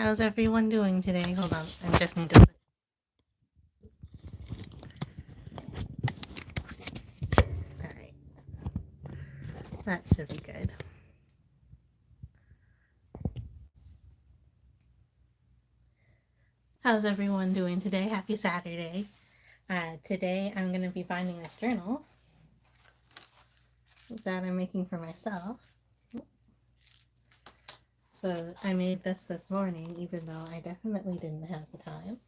How's everyone doing today? Hold on, I just need to put. Alright, that should be good. How's everyone doing today? Happy Saturday. Today I'm going to be binding this journal that I'm making for myself. So I made this morning, even though I definitely didn't have the time.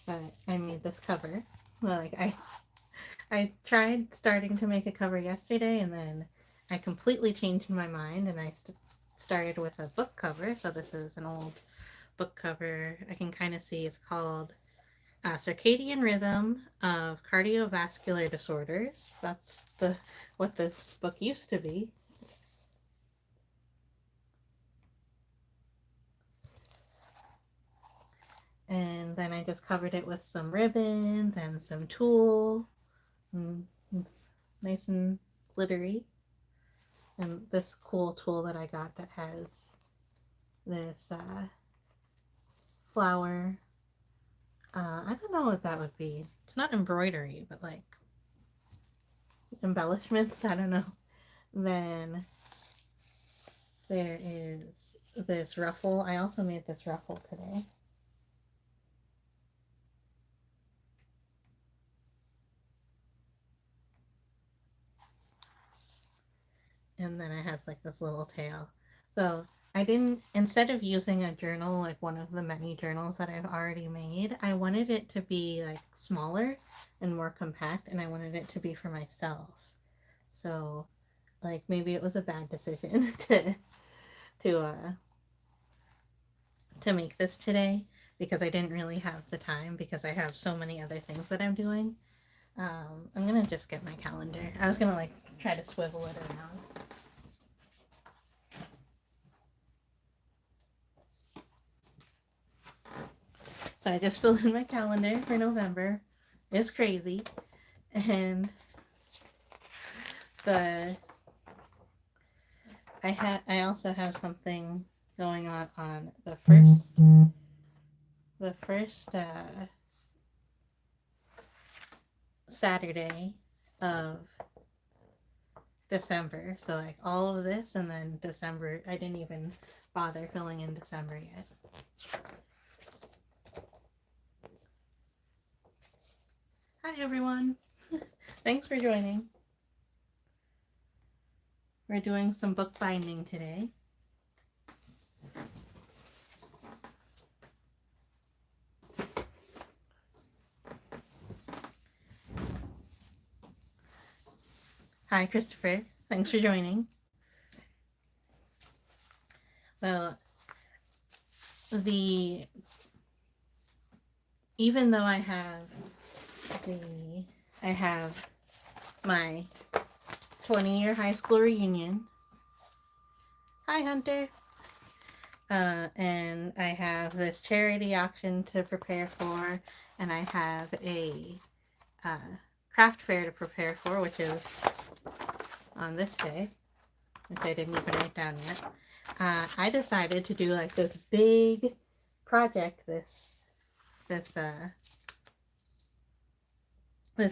But I made this cover. Well, I tried starting to make a cover yesterday, and then I completely changed my mind, and I started with a book cover. So this is an old book cover. I can kind of see it's called Circadian Rhythm of Cardiovascular Disorders. That's what this book used to be. And then I just covered it with some ribbons and some tulle. And it's nice and glittery. And this cool tulle that I got that has this flower. I don't know what that would be. It's not embroidery, but like embellishments. I don't know. Then there is this ruffle. I also made this ruffle today. And then it has like this little tail. So I didn't, instead of using a journal like one of the many journals that I've already made, I wanted it to be like smaller and more compact, and I wanted it to be for myself. So like maybe it was a bad decision to uh to make this today, because I didn't really have the time because I have so many other things that I'm doing. I'm gonna just get my calendar. I was gonna like try to swivel it around. So I just filled in my calendar for November. It's crazy. And the I also have something going on the first Saturday of December. So like all of this, and then December. I didn't even bother filling in December yet. Hi everyone. Thanks for joining. We're doing some bookbinding today. Hi Christopher. Thanks for joining. So the even though I have my 20-year high school reunion. Hi Hunter. And I have this charity auction to prepare for, and I have a uh, craft fair to prepare for, which is on this day, which I didn't even write down yet. I decided to do like this big project this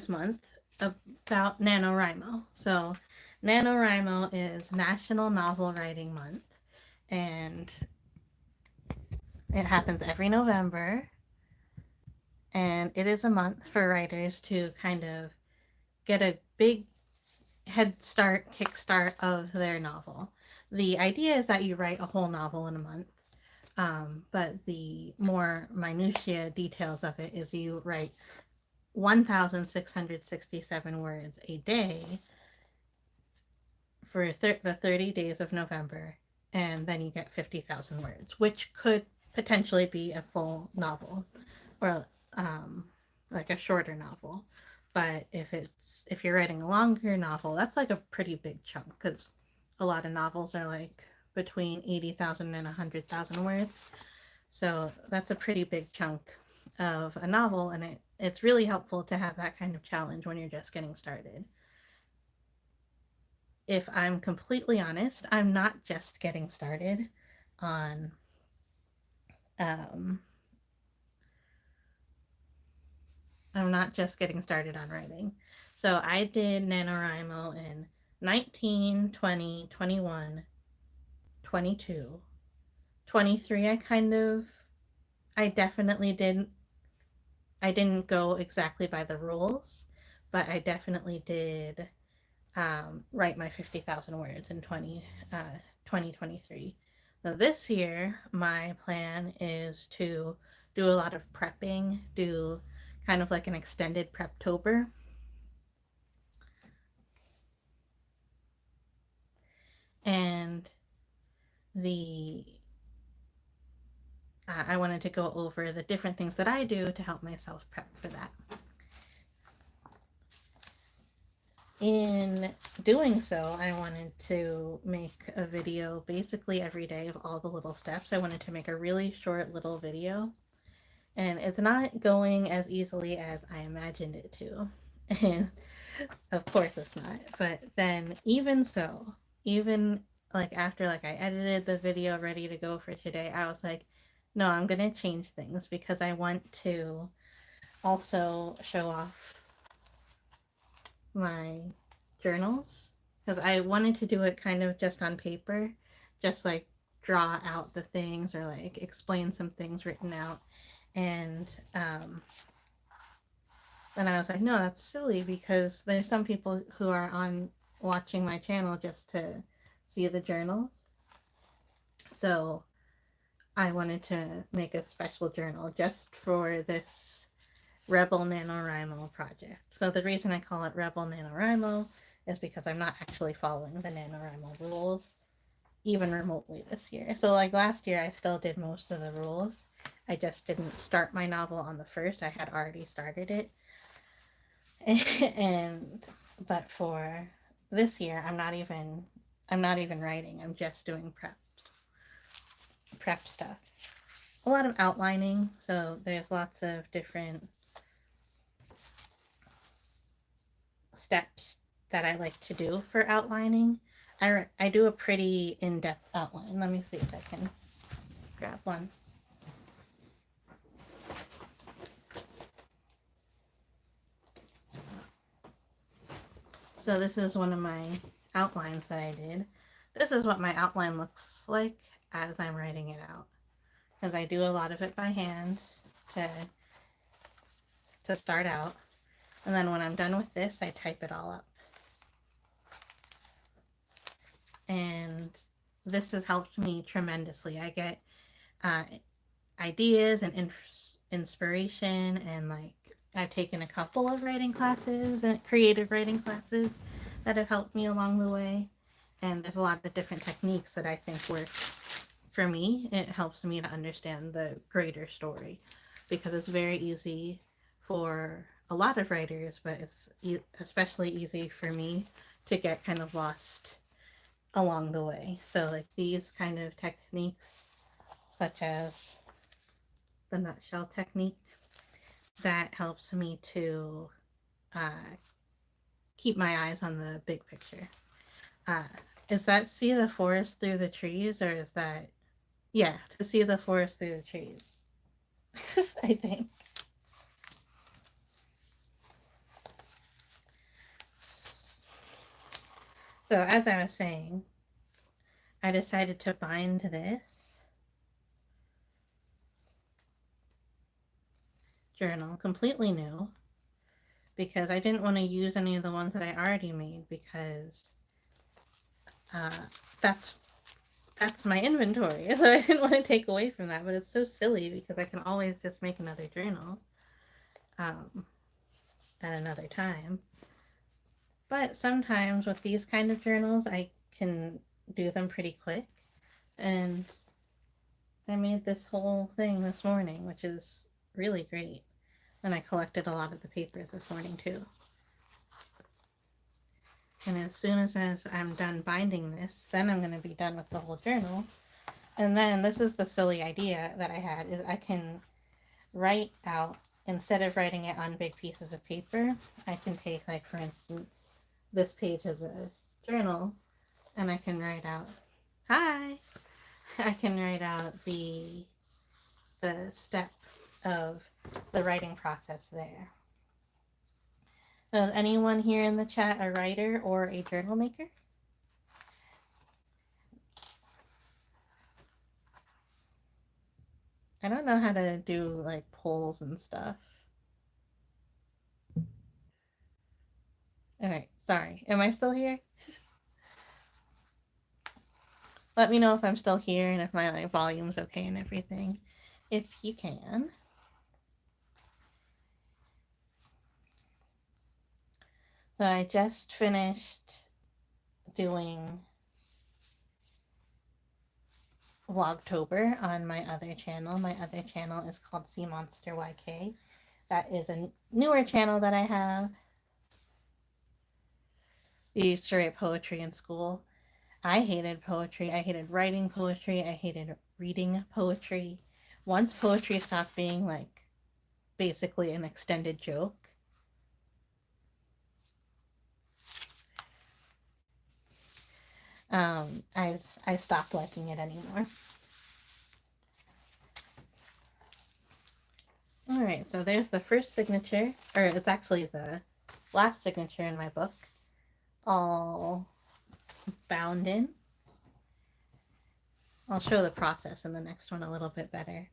month about NaNoWriMo. So NaNoWriMo is National Novel Writing Month, and it happens every November, and it is a month for writers to kind of get a big head start, kickstart of their novel. The idea is that you write a whole novel in a month, but the more minutiae details of it is you write 1,667 words a day for the 30 days of November, and then you get 50,000 words, which could potentially be a full novel, or like a shorter novel. But if you're writing a longer novel, that's like a pretty big chunk, because a lot of novels are like between 80,000 and 100,000 words. So that's a pretty big chunk of a novel, and it's really helpful to have that kind of challenge when you're just getting started. if I'm completely honest, I'm not just getting started on um, I'm not just getting started on writing. So I did NaNoWriMo in 19, 20, 21, 22, 23. I definitely I didn't go exactly by the rules, but I definitely did write my 50,000 words in 2023. So this year, my plan is to do a lot of prepping, do kind of like an extended Preptober. And the I wanted to go over the different things that I do to help myself prep for that. In doing so, I wanted to make a video basically every day of all the little steps. I wanted to make a really short little video, and it's not going as easily as I imagined it to. And of course it's not. But then even so, even like after like I edited the video ready to go for today, I was like, no, I'm gonna change things because I want to also show off my journals because I wanted to do it kind of just on paper, just like draw out the things or like explain some things written out. And then I was like, no, that's silly because there's some people who are on watching my channel just to see the journals. So I wanted to make a special journal just for this Rebel NaNoWriMo project. So the reason I call it Rebel NaNoWriMo is because I'm not actually following the NaNoWriMo rules even remotely this year. So like last year I still did most of the rules. I just didn't start my novel on the first. I had already started it. And but for this year I'm not even writing. I'm just doing prep stuff. A lot of outlining, so there's lots of different steps that I like to do for outlining. I do a pretty in-depth outline. Let me see if I can grab one. So this is one of my outlines that I did. This is what my outline looks like as I'm writing it out. Because I do a lot of it by hand to start out. And then when I'm done with this, I type it all up. And this has helped me tremendously. I get ideas and inspiration, and like I've taken a couple of writing classes and creative writing classes that have helped me along the way. And there's a lot of different techniques that I think work for me. It helps me to understand the greater story because it's very easy for a lot of writers, but it's especially easy for me to get kind of lost along the way. So like these kind of techniques, such as the nutshell technique, that helps me to uh, keep my eyes on the big picture. Uh, is that see the forest through the trees, or is that, yeah, to see the forest through the trees? I think. So as I was saying, I decided to bind this journal completely new because I didn't want to use any of the ones that I already made because uh, that's my inventory. So I didn't want to take away from that, but it's so silly because I can always just make another journal um, at another time. But sometimes with these kind of journals, I can do them pretty quick. And I made this whole thing this morning, which is really great. And I collected a lot of the papers this morning too. And as soon as I'm done binding this, then I'm going to be done with the whole journal. And then this is the silly idea that I had, is I can write out, instead of writing it on big pieces of paper, I can take, like, for instance, this page of the journal and I can write out, hi, I can write out the step of the writing process there. So is anyone here in the chat a writer or a journal maker? I don't know how to do like polls and stuff. Alright, sorry. Am I still here? Let me know if I'm still here and if my like volume's okay and everything. If you can. So I just finished doing Vlogtober on my other channel. My other channel is called Sea Monster YK. That is a newer channel that I have. We used to write poetry in school. I hated poetry. I hated writing poetry. I hated reading poetry. Once poetry stopped being like basically an extended joke, I stopped liking it anymore. Alright, so there's the first signature, or it's actually the last signature in my book, all bound in. I'll show the process in the next one a little bit better.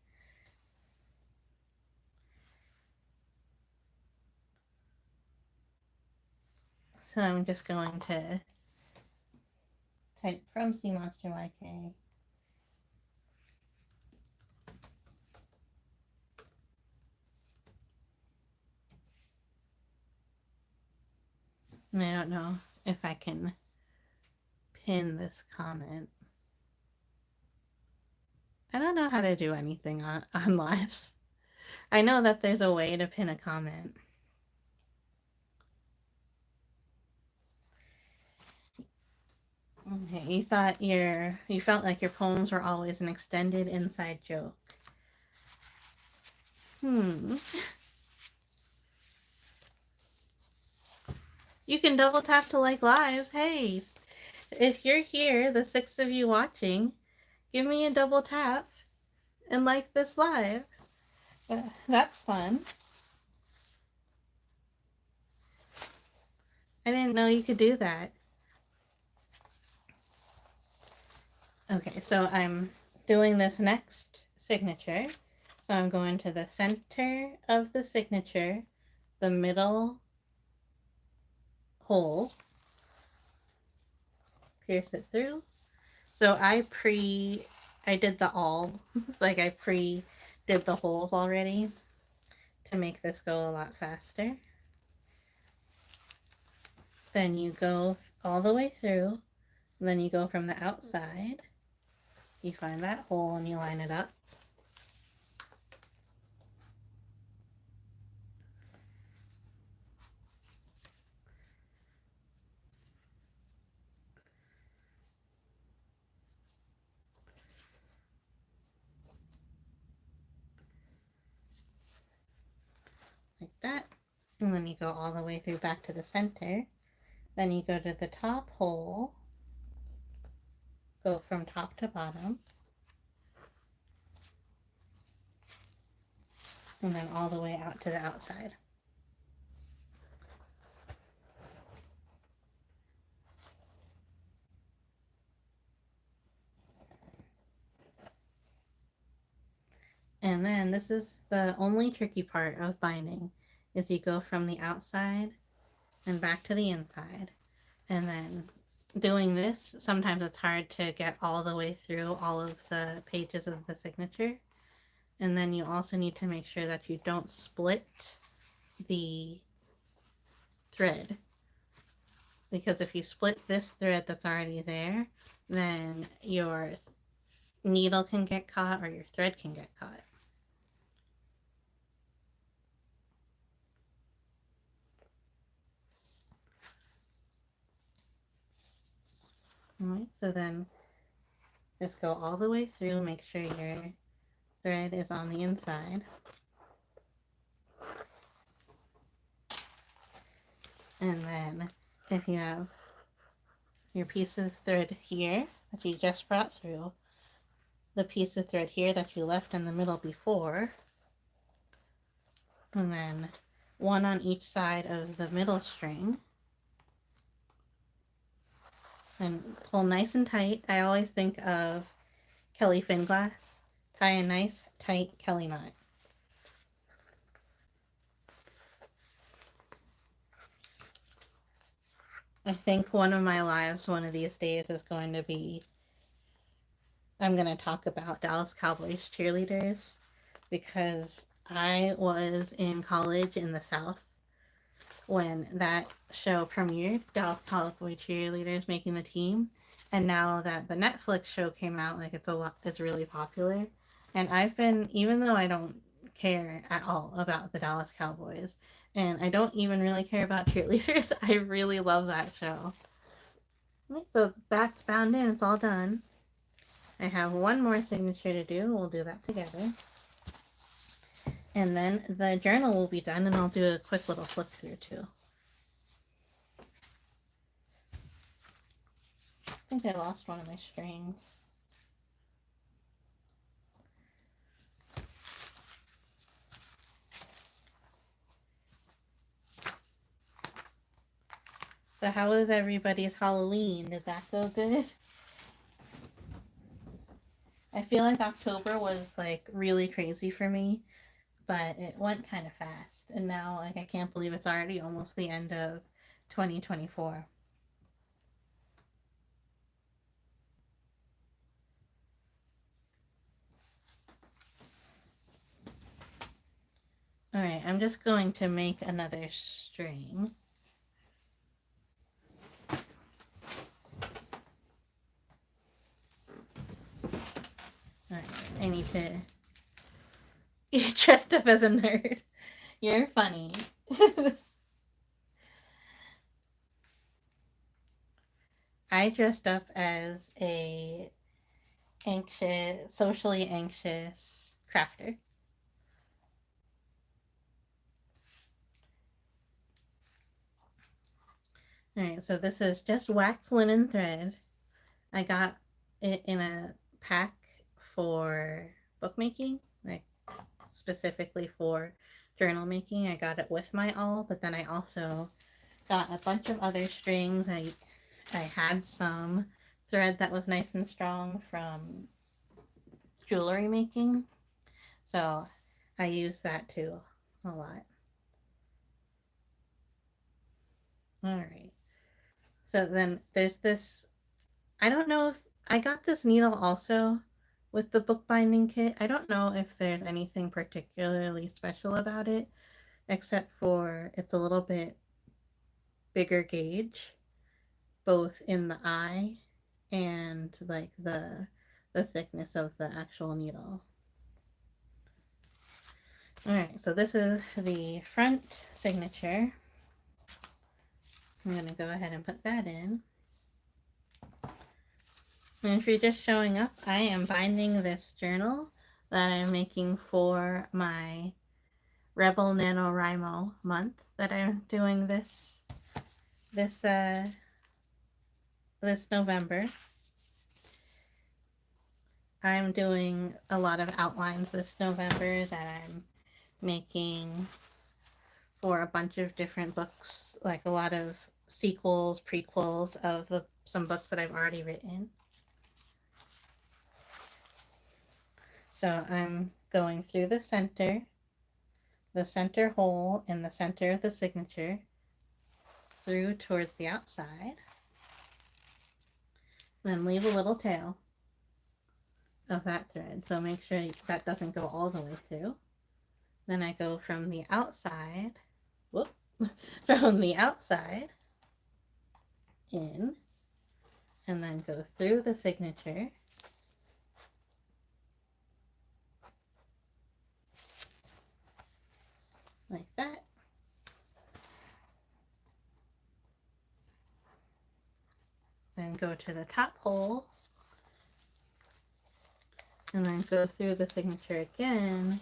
So I'm just going to type from Sea Monster YK. And I don't know if I can pin this comment. I don't know how to do anything on lives. I know that there's a way to pin a comment. Okay, you felt like your poems were always an extended inside joke. You can double tap to like lives. Hey, if you're here, the 6 of you watching, give me a double tap and like this live. That's fun. I didn't know you could do that. Okay, so I'm doing this next signature. So I'm going to the center of the signature, the middle hole, pierce it through. So I did the all, like I did the holes already to make this go a lot faster. Then you go all the way through, then you go from the outside, you find that hole and you line it up. Like that. And then you go all the way through back to the center. Then you go to the top hole, go from top to bottom, and then all the way out to the outside. And then this is the only tricky part of binding, is you go from the outside and back to the inside. And then doing this, sometimes it's hard to get all the way through all of the pages of the signature. And then you also need to make sure that you don't split the thread. Because if you split this thread that's already there, then your needle can get caught or your thread can get caught. Alright, so then just go all the way through, make sure your thread is on the inside. And then if you have your piece of thread here that you just brought through, the piece of thread here that you left in the middle before, and then one on each side of the middle string, and pull nice and tight. I always think of Kelly Finglass. Tie a nice tight Kelly knot. I think one of my lives one of these days is going to be, I'm going to talk about Dallas Cowboys cheerleaders, because I was in college in the South when that show premiered, Dallas Cowboy cheerleaders making the team. And now that the Netflix show came out, like it's really popular. And I've been, even though I don't care at all about the Dallas Cowboys, and I don't even really care about cheerleaders, I really love that show. So that's bound in, it's all done. I have one more signature to do, we'll do that together. And then the journal will be done, and I'll do a quick little flip through too. I think I lost one of my strings. So how was everybody's Halloween? Did that go good? I feel like October was like really crazy for me, but it went kind of fast. And now like I can't believe it's already almost the end of 2024. All right, I'm just going to make another string. All right, I need to get dressed up as a nerd. You're funny. I dressed up as a socially anxious crafter. Alright, so this is just wax linen thread. I got it in a pack for bookmaking, like specifically for journal making. I got it with my awl, but then I also got a bunch of other strings. I had some thread that was nice and strong from jewelry making, so I used that too a lot. Alright, so then there's this, I don't know if I got this needle also with the bookbinding kit. I don't know if there's anything particularly special about it, except for it's a little bit bigger gauge, both in the eye and like the thickness of the actual needle. Alright, so this is the front signature. I'm going to go ahead and put that in. And if you're just showing up, I am binding this journal that I'm making for my Rebel NaNoWriMo month that I'm doing this November. I'm doing a lot of outlines this November that I'm making for a bunch of different books, like a lot of sequels, prequels of some books that I've already written. So I'm going through the center hole in the center of the signature, through towards the outside, then leave a little tail of that thread. So make sure that doesn't go all the way through. Then I go from the outside, from the outside in, and then go through the signature. Like that. Then go to the top hole, and then go through the signature again,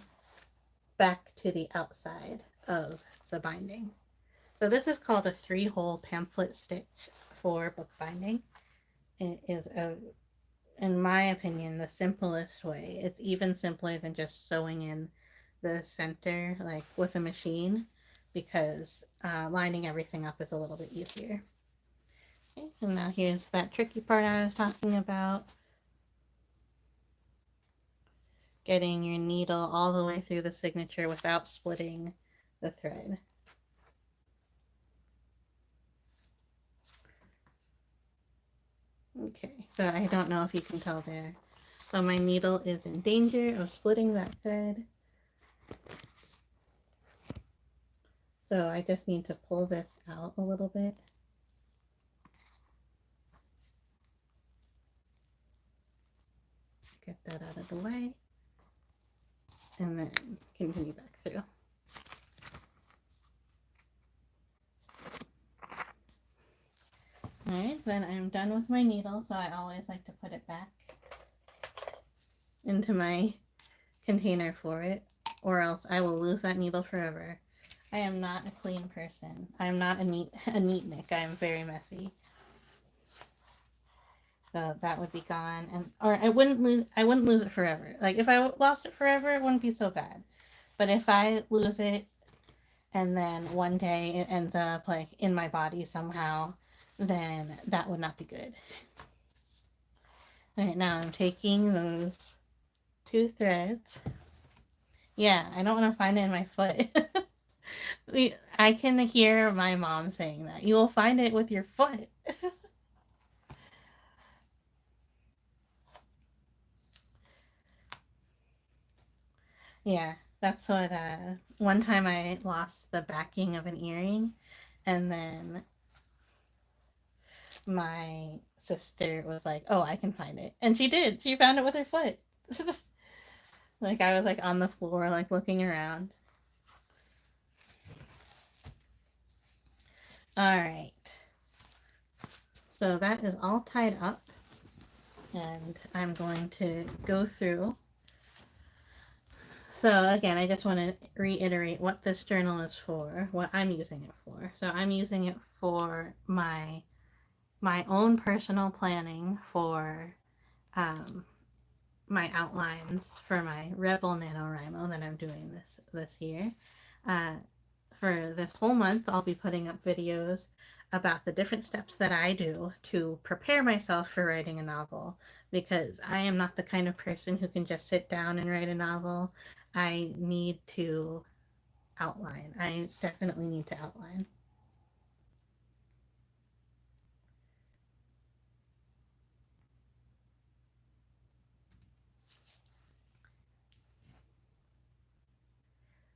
back to the outside of the binding. So this is called a 3-hole pamphlet stitch for bookbinding. it is in my opinion, the simplest way. It's even simpler than just sewing in the center, like with a machine, because lining everything up is a little bit easier. Okay, and now here's that tricky part I was talking about. Getting your needle all the way through the signature without splitting the thread. Okay, so I don't know if you can tell there. So my needle is in danger of splitting that thread. So I just need to pull this out a little bit. Get that out of the way. And then continue back through. Alright, then I'm done with my needle, so I always like to put it back into my container for it, or else I will lose that needle forever. I am not a clean person. I am not a neatnik. I am very messy. So that would be gone, and or I wouldn't lose it forever. Like if I lost it forever, it wouldn't be so bad. But if I lose it and then one day it ends up like in my body somehow, then that would not be good. All right, now I'm taking those two threads. Yeah, I don't want to find it in my foot. I can hear my mom saying that. You will find it with your foot. Yeah, that's what, one time I lost the backing of an earring, and then my sister was like, oh, I can find it. And she did. She found it with her foot. Like, I was, like, on the floor, like, looking around. Alright. So that is all tied up. And I'm going to go through. So again, I just want to reiterate what this journal is for, what I'm using it for. So I'm using it for my own personal planning for my outlines for my Rebel NaNoWriMo that I'm doing this year. Uh, for this whole month, I'll be putting up videos about the different steps that I do to prepare myself for writing a novel, because I am not the kind of person who can just sit down and write a novel. I need to outline. I definitely need to outline.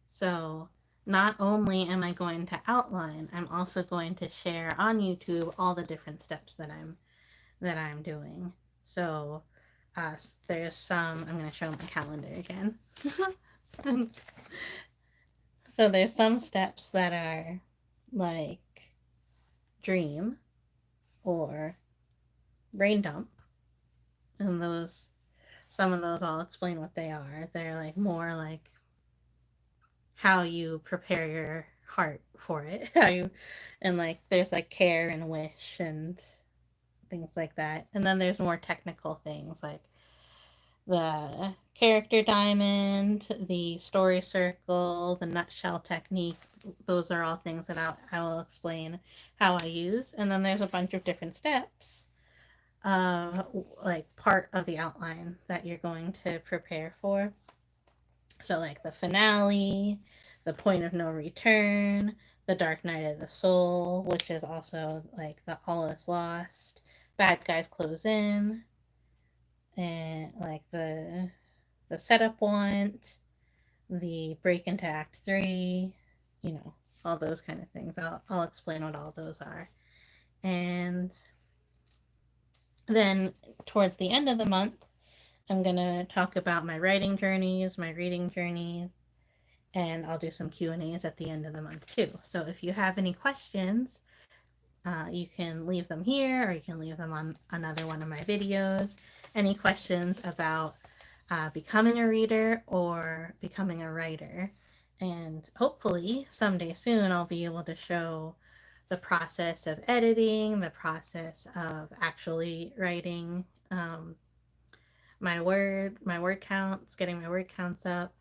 So not only am I going to outline, I'm also going to share on YouTube all the different steps that I'm doing. So there's some, I'm going to show my calendar again. So there's some steps that are like dream or brain dump, and those, some of those I'll explain what they are. They're like more like how you prepare your heart for it. How you, and like there's like care and wish and things like that. And then there's more technical things like the character diamond, the story circle, the nutshell technique. Those are all things that I will explain how I use. And then there's a bunch of different steps of like part of the outline that you're going to prepare for. So like the finale, the point of no return, the dark night of the soul, which is also like the all is lost, bad guys close in, and like the setup want, the break into act 3, you know, all those kind of things. I'll explain what all those are. And then towards the end of the month, I'm going to talk about my writing journeys, my reading journeys, and I'll do some Q&As at the end of the month too. So if you have any questions, you can leave them here, or you can leave them on another one of my videos. Any questions about becoming a reader or becoming a writer. And hopefully someday soon I'll be able to show the process of editing, the process of actually writing my word counts, getting my word counts up,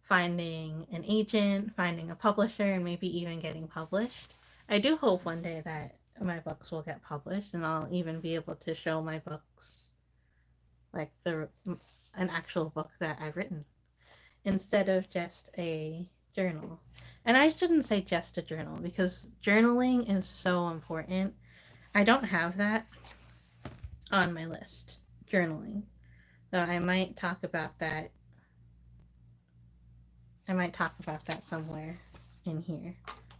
finding an agent, finding a publisher, and maybe even getting published. I do hope one day that my books will get published and I'll even be able to show my books, like an actual book that I've written, instead of just a journal. And I shouldn't say just a journal because journaling is so important. I don't have that on my list, journaling. So I might talk about that. I might talk about that somewhere in here.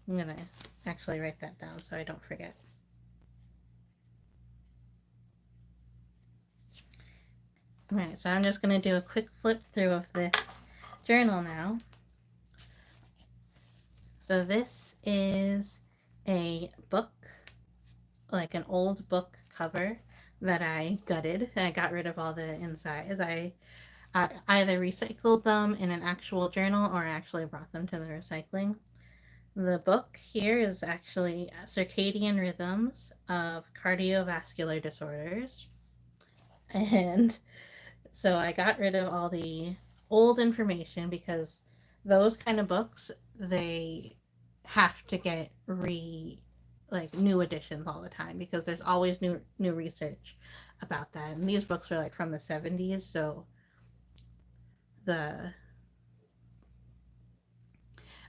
I'm going to actually write that down so I don't forget. Alright, so I'm just going to do a quick flip through of this journal now. So this is a book, like an old book cover that I gutted. I got rid of all the insides. I either recycled them in an actual journal or I actually brought them to the recycling. The book here is actually Circadian Rhythms of Cardiovascular Disorders. And so I got rid of all the old information because those kind of books, they have to get like new editions all the time because there's always new research about that. And these books are like from the 70s, so the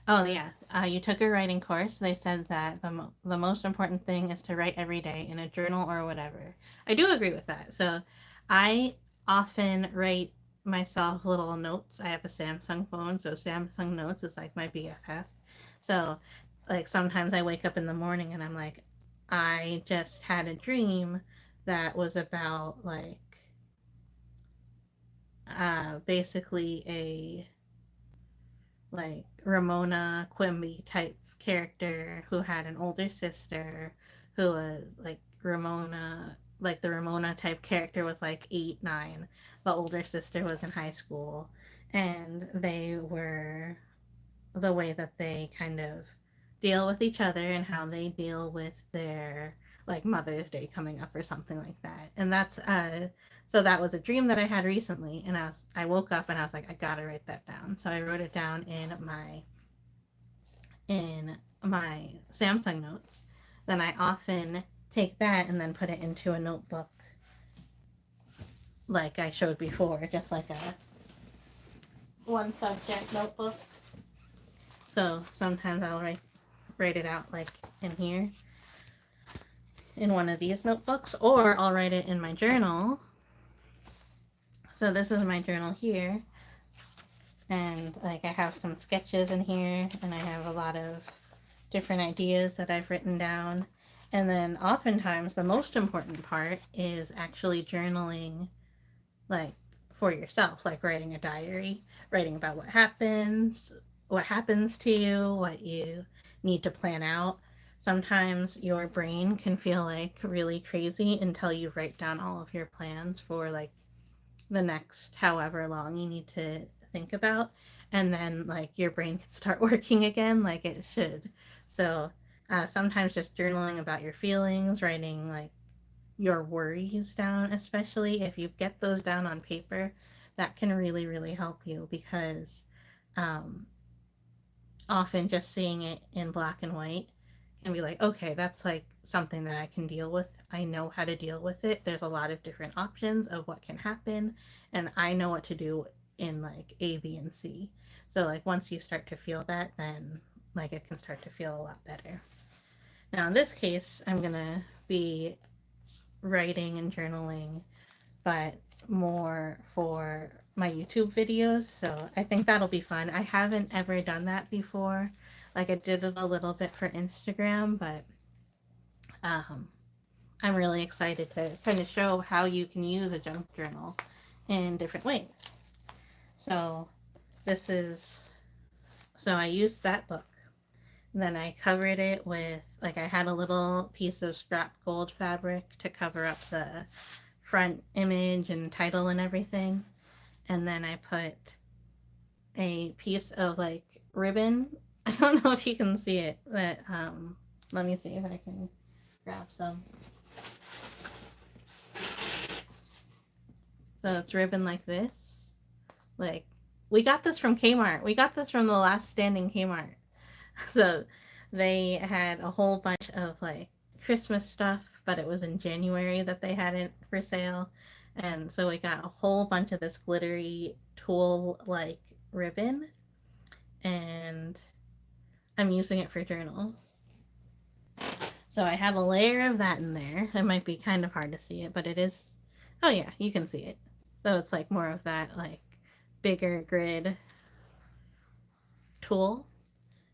oh yeah, you took a writing course. They said that the most important thing is to write every day in a journal or whatever. I do agree with that. So I often write myself little notes. I have a Samsung phone, so Samsung Notes is like my BFF. So like sometimes I wake up in the morning and I'm like, I just had a dream that was about like basically a like Ramona Quimby type character who had an older sister who was like Ramona, like the Ramona type character was like 8, 9. The older sister was in high school, and they were the way that they kind of deal with each other and how they deal with their like Mother's Day coming up or something like that. And that's so that was a dream that I had recently and I woke up and I was like I got to write that down. So I wrote it down in my Samsung Notes. Then I often take that and then put it into a notebook like I showed before, just like a one subject notebook. So sometimes I'll write it out like in here in one of these notebooks, or I'll write it in my journal. So this is my journal here, and like I have some sketches in here, and I have a lot of different ideas that I've written down. And then oftentimes the most important part is actually journaling, like for yourself, like writing a diary, writing about what happens to you, what you need to plan out. Sometimes your brain can feel like really crazy until you write down all of your plans for like the next however long you need to think about, and then like your brain can start working again like it should. So sometimes just journaling about your feelings, writing like your worries down, especially if you get those down on paper, that can really really help you because um, often just seeing it in black and white can be like, okay, that's like something that I can deal with. I know how to deal with it. There's a lot of different options of what can happen, and I know what to do in like A, B, and C. So, like, once you start to feel that, then like it can start to feel a lot better. Now, in this case, I'm gonna be writing and journaling, but more for my YouTube videos. So I think that'll be fun. I haven't ever done that before. Like I did it a little bit for Instagram, but um, I'm really excited to kind of show how you can use a junk journal in different ways. So this is, so I used that book. Then I covered it with, like I had a little piece of scrap gold fabric to cover up the front image and title and everything. And then I put a piece of like ribbon. I don't know if you can see it, but Let me see if I can grab some. So it's ribbon like this. Like, we got this from Kmart. We got this from the last standing Kmart. So they had a whole bunch of like Christmas stuff, but it was in January that they had it for sale. And so we got a whole bunch of this glittery tulle like ribbon, and I'm using it for journals. So I have a layer of that in there. It might be kind of hard to see it, but it is. Oh yeah, you can see it. So it's like more of that like bigger grid tulle.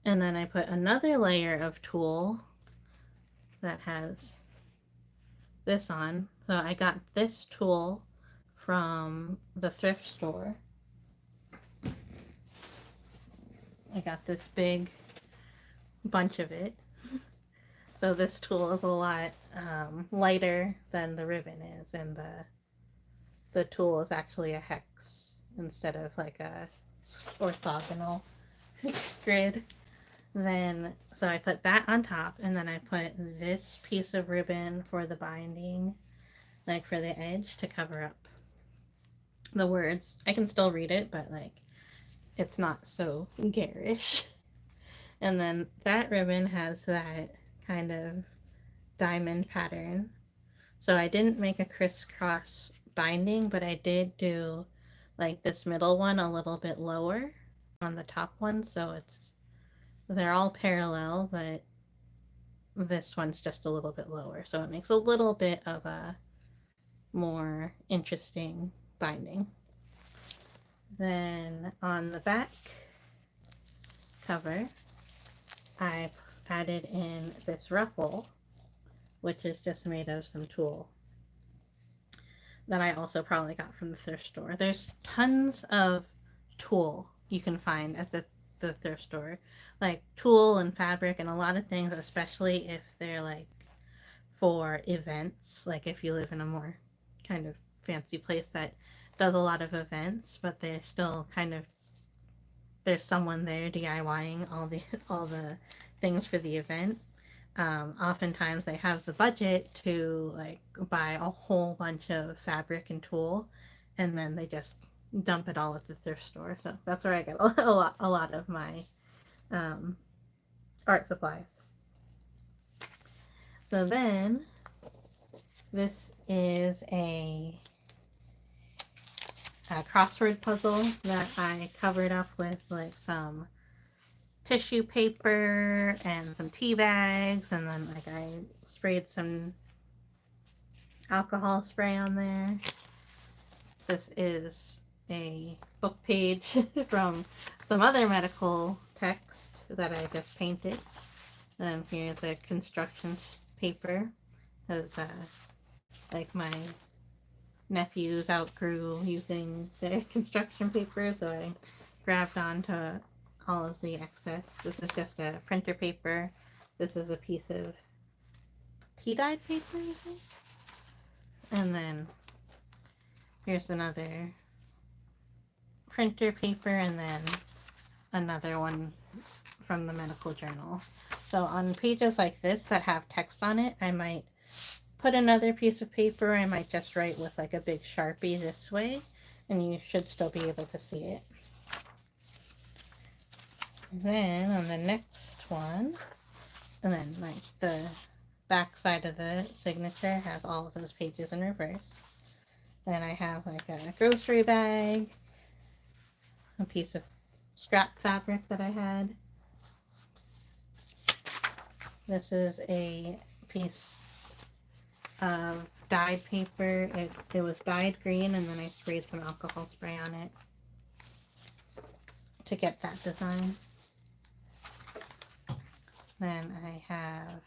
And then I put another layer of tulle that has this on. So I got this tulle from the thrift store. I got this big bunch of it. So this tulle is a lot lighter than the ribbon is, and the tulle is actually a hex instead of like a orthogonal grid. Then, so I put that on top, and then I put this piece of ribbon for the binding, like for the edge to cover up the words. I can still read it, but like it's not so garish. And then that ribbon has that kind of diamond pattern. So I didn't make a crisscross binding, but I did do like this middle one a little bit lower on the top one, so they're all parallel, but this one's just a little bit lower, so it makes a little bit of a more interesting binding. Then on the back cover, I added in this ruffle, which is just made of some tulle that I also probably got from the thrift store. There's tons of tulle you can find at the thrift store, like tulle and fabric and a lot of things, especially if they're like for events, like if you live in a more kind of fancy place that does a lot of events, but they're still kind of, there's someone there DIYing all the things for the event. Oftentimes they have the budget to like buy a whole bunch of fabric and tulle, and then they just dump it all at the thrift store. So that's where I get a lot of my art supplies. So then this is a crossword puzzle that I covered up with like some tissue paper and some tea bags, and then like I sprayed some alcohol spray on there. This is a book page from some other medical text that I just painted. And here's a construction paper, because like my nephews outgrew using their construction paper, so I grabbed onto all of the excess. This is just a printer paper. This is a piece of tea-dyed paper, I think. And then here's another printer paper, and then another one from the medical journal. So on pages like this that have text on it, I might put another piece of paper. I might just write with like a big Sharpie this way, and you should still be able to see it. Then on the next one, and then like the back side of the signature has all of those pages in reverse. Then I have like a grocery bag, a piece of scrap fabric that I had. This is a piece of dyed paper. It was dyed green, and then I sprayed some alcohol spray on it to get that design. Then I have,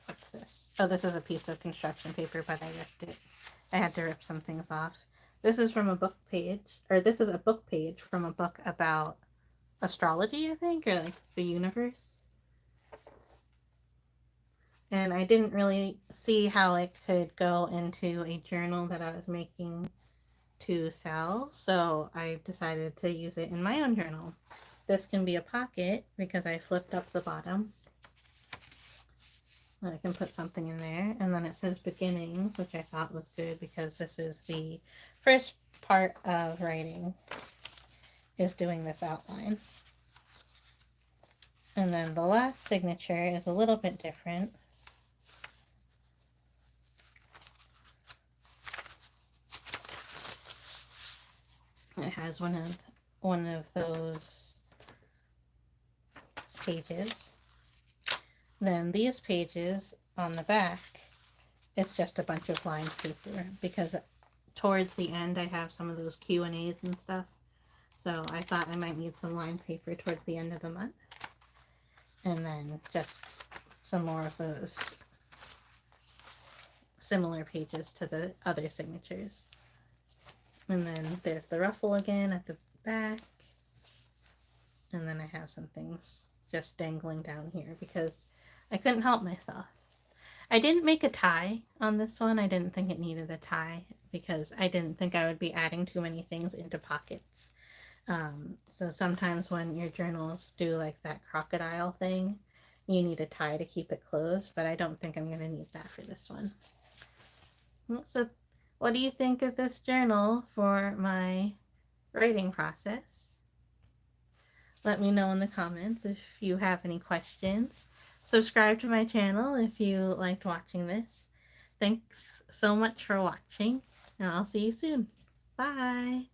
what's this? Oh, this is a piece of construction paper, but I ripped it. I had to rip some things off. This is from a book page, or this is a book page from a book about astrology, I think, or like the universe. And I didn't really see how it could go into a journal that I was making to sell, so I decided to use it in my own journal. This can be a pocket because I flipped up the bottom. I can put something in there. And then it says beginnings, which I thought was good because this is the first part of writing, is doing this outline. And then the last signature is a little bit different. It has one of those pages. Then these pages on the back, it's just a bunch of lined paper because towards the end I have some of those Q&As and stuff. So I thought I might need some lined paper towards the end of the month. And then just some more of those similar pages to the other signatures. And then there's the ruffle again at the back. And then I have some things just dangling down here because I couldn't help myself. I didn't make a tie on this one. I didn't think it needed a tie because I didn't think I would be adding too many things into pockets. So sometimes when your journals do like that crocodile thing, you need a tie to keep it closed, but I don't think I'm going to need that for this one. So what do you think of this journal for my writing process? Let me know in the comments if you have any questions. Subscribe to my channel if you liked watching this. Thanks so much for watching, and I'll see you soon. Bye!